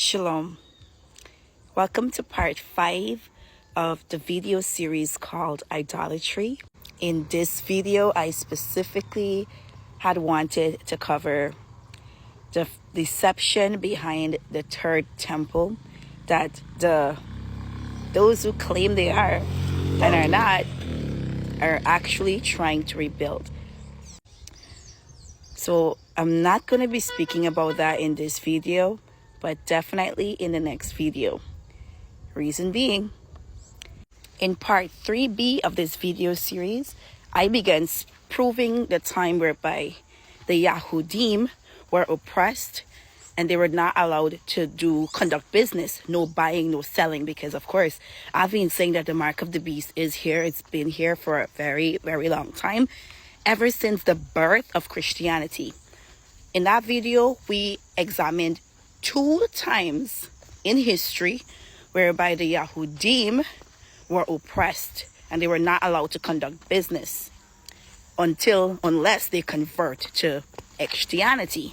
Shalom. Welcome to part 5 of the video series called Idolatry. In this video, I specifically had wanted to cover the deception behind the third temple that those who claim they are and are not are actually trying to rebuild. So I'm not going to be speaking about that in this video, but definitely in the next video. Reason being, in part 3B of this video series, I began proving the time whereby the Yahudim were oppressed and they were not allowed to conduct business, no buying, no selling, because of course, I've been saying that the mark of the beast is here. It's been here for a very, very long time, ever since the birth of Christianity. In that video, we examined 2 times in history whereby the Yahudim were oppressed and they were not allowed to conduct business unless they convert to Christianity.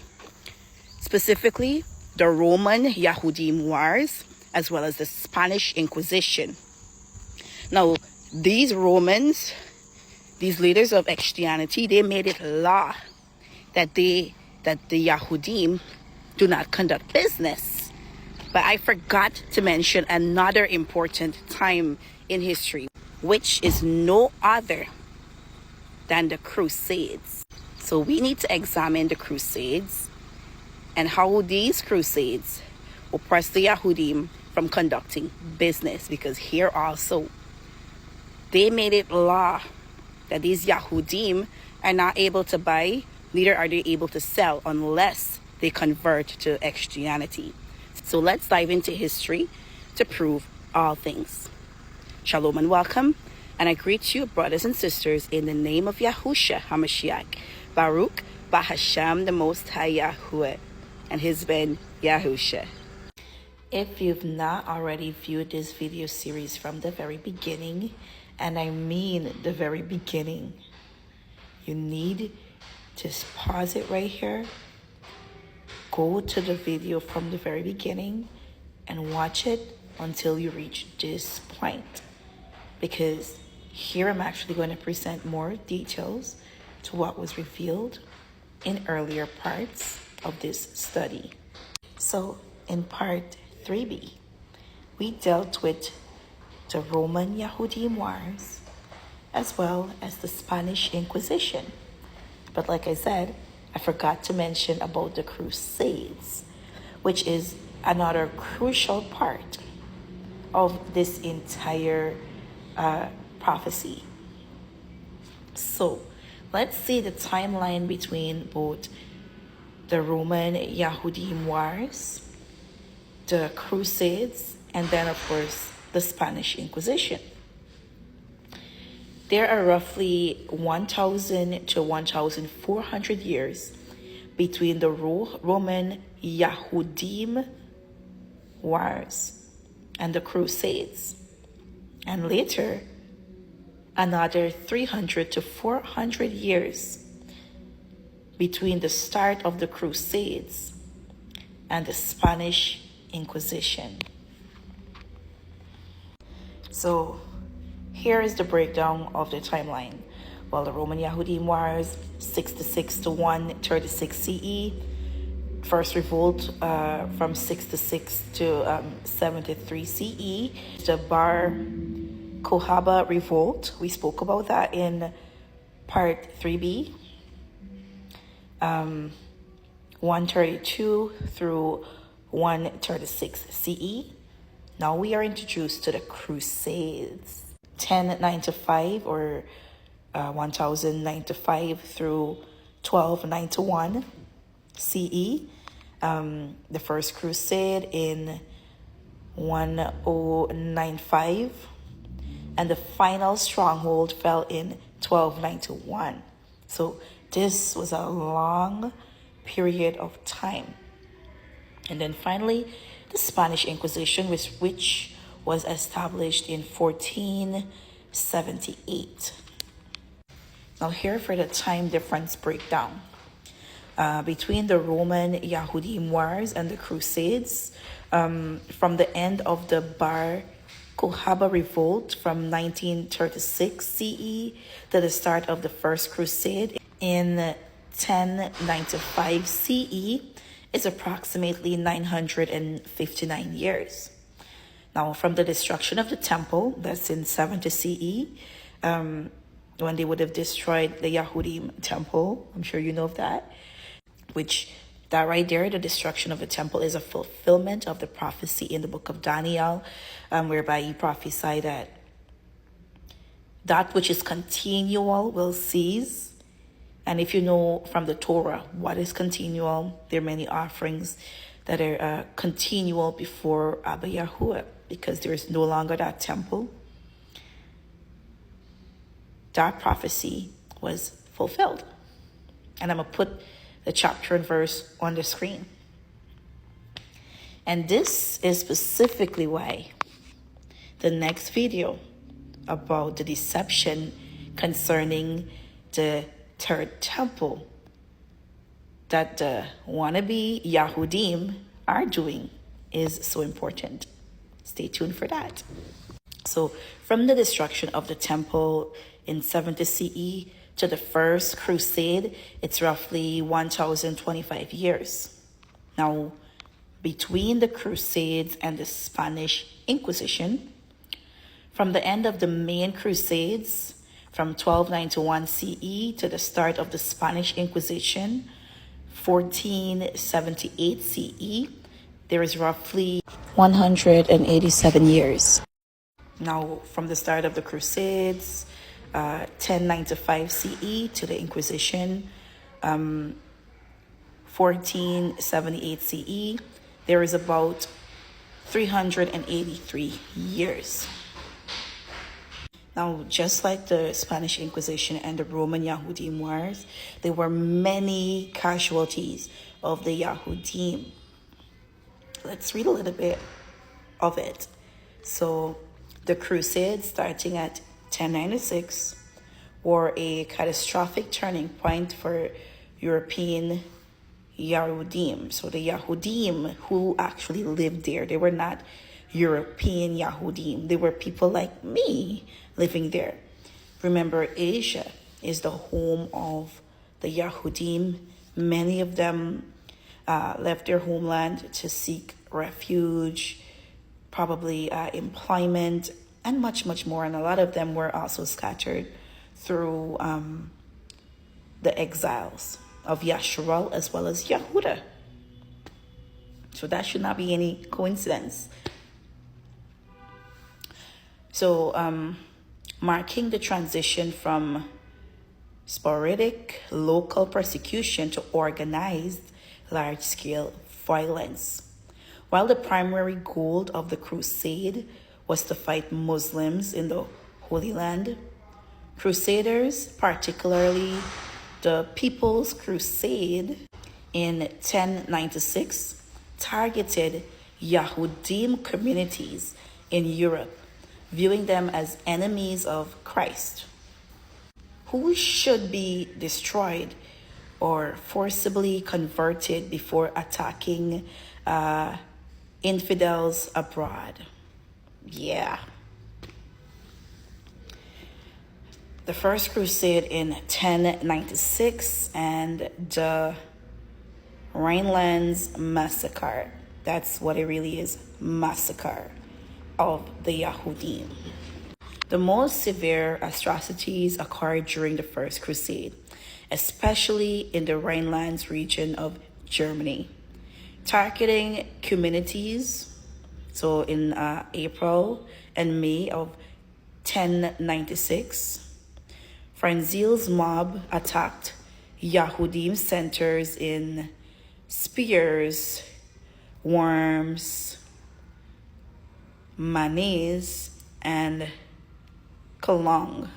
Specifically, the Roman Yahudim wars as well as the Spanish Inquisition. Now, these Romans, these leaders of Christianity, they made it law that the Yahudim do not conduct business. But I forgot to mention another important time in history, which is no other than the Crusades. So we need to examine the Crusades and how these Crusades oppressed the Yahudim from conducting business, because here also they made it law that these Yahudim are not able to buy, neither are they able to sell unless they convert to Christianity. So let's dive into history to prove all things. Shalom and welcome, and I greet you, brothers and sisters, in the name of Yahusha HaMashiach, Baruch Bahasham, the Most High Yahuwah, and His Ben Yahusha. If you've not already viewed this video series from the very beginning, and I mean the very beginning, you need to pause it right here, go to the video from the very beginning and watch it until you reach this point, because here I'm actually going to present more details to what was revealed in earlier parts of this study. So in part 3B, we dealt with the Roman Yahudim wars as well as the Spanish Inquisition. But like I said, I forgot to mention about the Crusades, which is another crucial part of this entire prophecy. So let's see the timeline between both the Roman Yahudim wars, the Crusades, and then of course the Spanish Inquisition. There are roughly 1,000 to 1,400 years between the Roman Yahudim wars and the Crusades, and later another 300 to 400 years between the start of the Crusades and the Spanish Inquisition. So here is the breakdown of the timeline. Well, the Roman Yahudim wars, 66 to 136 CE. First revolt from 66 to 73 CE. The Bar Kokhba revolt, we spoke about that in part 3B. 132 through 136 CE. Now we are introduced to the Crusades. 1095 or 1095 through 1291 CE. The first crusade in 1095, and the final stronghold fell in 1291. So this was a long period of time. And then finally, the Spanish Inquisition, which was established in 1478. Now here for the time difference breakdown. between the Roman Yahudim wars and the Crusades, from the end of the Bar Kokhba revolt from 1936 CE to the start of the First Crusade in 1095 CE is approximately 959 years. Now, from the destruction of the temple, that's in 70 CE, when they would have destroyed the Yahudim temple, I'm sure you know of that, which that right there, the destruction of the temple, is a fulfillment of the prophecy in the book of Daniel, whereby he prophesied that that which is continual will cease. And if you know from the Torah what is continual, there are many offerings that are continual before Abba Yahuwah, because there is no longer that temple. That prophecy was fulfilled. And I'm going to put the chapter and verse on the screen. And this is specifically why the next video about the deception concerning the third temple that the wannabe Yahudim are doing is so important. Stay tuned for that. So from the destruction of the temple in 70 CE to the First Crusade, it's roughly 1,025 years. Now, between the Crusades and the Spanish Inquisition, from the end of the main Crusades, from 1291 CE to the start of the Spanish Inquisition, 1478 CE, there is roughly 187 years. Now, from the start of the Crusades, 1095 CE to the Inquisition, 1478 CE, there is about 383 years. Now, just like the Spanish Inquisition and the Roman Yahudim wars, there were many casualties of the Yahudim. Let's read a little bit of it. So, the Crusades, starting at 1096, were a catastrophic turning point for European Yahudim. So the Yahudim who actually lived there, they were not European Yahudim. They were people like me living there. Remember, Asia is the home of the Yahudim. Many of them left their homeland to seek refuge, probably employment, and much, much more. And a lot of them were also scattered through the exiles of Yasharal as well as Yehuda. So that should not be any coincidence. So marking the transition from sporadic local persecution to organized large-scale violence. While the primary goal of the crusade was to fight Muslims in the Holy Land, Crusaders, particularly the People's Crusade in 1096, targeted Yahudim communities in Europe, viewing them as enemies of Christ, who should be destroyed or forcibly converted before attacking infidels abroad. Yeah. The First Crusade in 1096 and the Rhineland's massacre. That's what it really is, massacre of the Yahudim. The most severe atrocities occurred during the First Crusade, especially in the Rhinelands region of Germany, targeting communities. So in April and May of 1096, Franzil's mob attacked Yahudim centers in Spiers, Worms, Manes, and Cologne.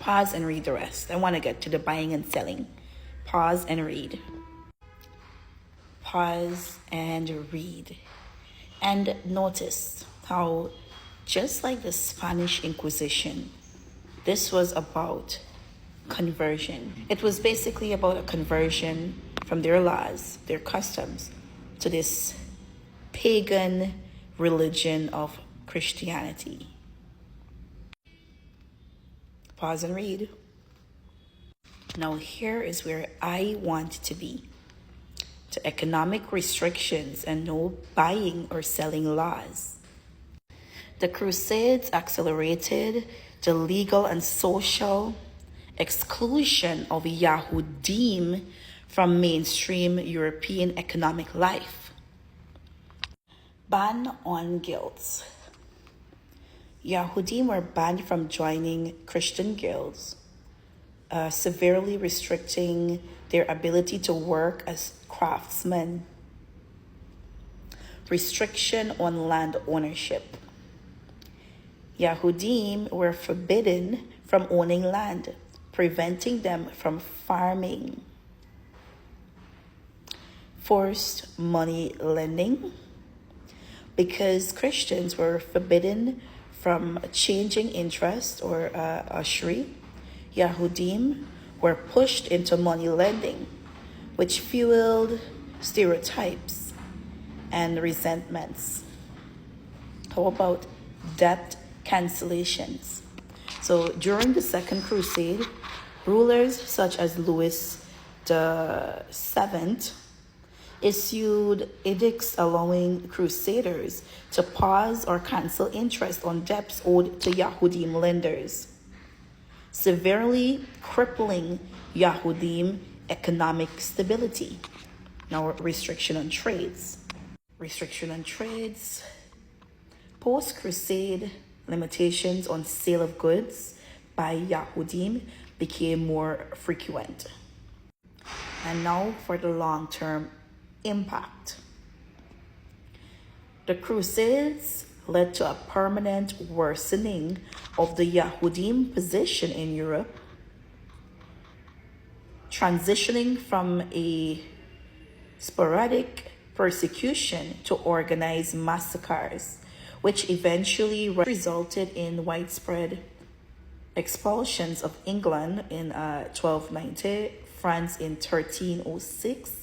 Pause and read the rest. I want to get to the buying and selling. Pause and read. Pause and read. And notice how, just like the Spanish Inquisition, this was about conversion. It was basically about a conversion from their laws, their customs, to this pagan religion of Christianity. Pause and read. Now here is where I want to be. To economic restrictions and no buying or selling laws. The Crusades accelerated the legal and social exclusion of Yahudim from mainstream European economic life. Ban on guilds. Yahudim were banned from joining Christian guilds, severely restricting their ability to work as craftsmen. Restriction on land ownership. Yahudim were forbidden from owning land, preventing them from farming. Forced money lending. Because Christians were forbidden from changing interest or usury, Yahudim were pushed into money lending, which fueled stereotypes and resentments. How about debt cancellations? So during the Second Crusade, rulers such as Louis VII issued edicts allowing crusaders to pause or cancel interest on debts owed to Yahudim lenders, severely crippling Yahudim economic stability. Now, restriction on trades. Restriction on trades. Post-Crusade, limitations on sale of goods by Yahudim became more frequent. And now for the long-term impact. The Crusades led to a permanent worsening of the Yahudim position in Europe, transitioning from a sporadic persecution to organized massacres, which eventually resulted in widespread expulsions of England in 1290, France in 1306,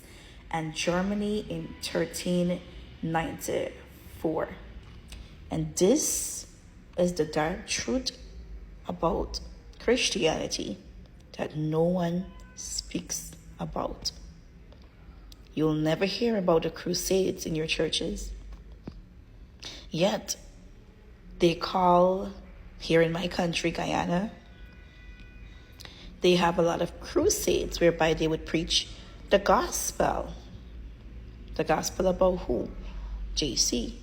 and Germany in 1394. And this is the dark truth about Christianity that no one speaks about. You'll never hear about the Crusades in your churches. Yet, they call, here in my country, Guyana, they have a lot of crusades whereby they would preach the gospel. The gospel about who? JC.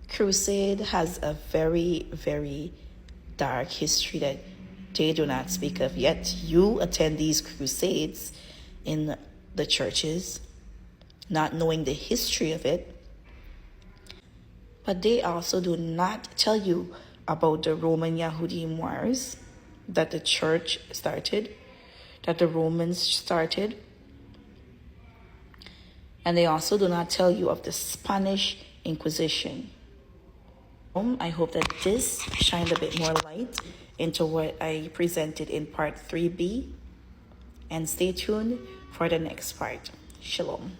Crusade has a very, very dark history that they do not speak of. Yet you attend these crusades in the churches, not knowing the history of it. But they also do not tell you about the Roman Yahudim wars that the church started, that the Romans started. And they also do not tell you of the Spanish Inquisition. I hope that this shined a bit more light into what I presented in part 3B. And stay tuned for the next part. Shalom.